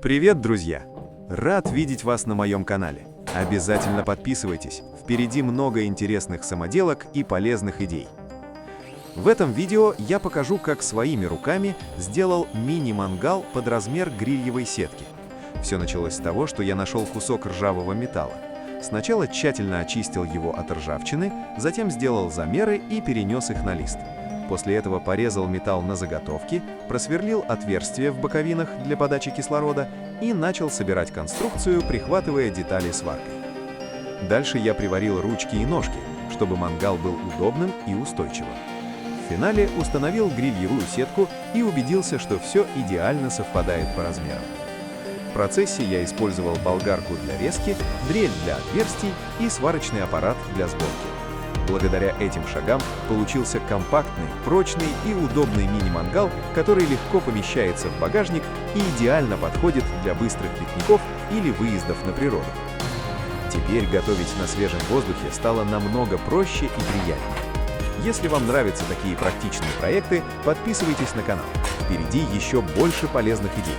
Привет, друзья! Рад видеть вас на моем канале. Обязательно подписывайтесь, впереди много интересных самоделок и полезных идей. В этом видео я покажу, как своими руками сделал мини-мангал под размер грильевой сетки. Все началось с того, что я нашел кусок ржавого металла. Сначала тщательно очистил его от ржавчины, затем сделал замеры и перенес их на лист. После этого порезал металл на заготовки, просверлил отверстия в боковинах для подачи кислорода и начал собирать конструкцию, прихватывая детали сваркой. Дальше я приварил ручки и ножки, чтобы мангал был удобным и устойчивым. В финале установил грильевую сетку и убедился, что все идеально совпадает по размерам. В процессе я использовал болгарку для резки, дрель для отверстий и сварочный аппарат для сборки. Благодаря этим шагам получился компактный, прочный и удобный мини-мангал, который легко помещается в багажник и идеально подходит для быстрых пикников или выездов на природу. Теперь готовить на свежем воздухе стало намного проще и приятнее. Если вам нравятся такие практичные проекты, подписывайтесь на канал. Впереди еще больше полезных идей.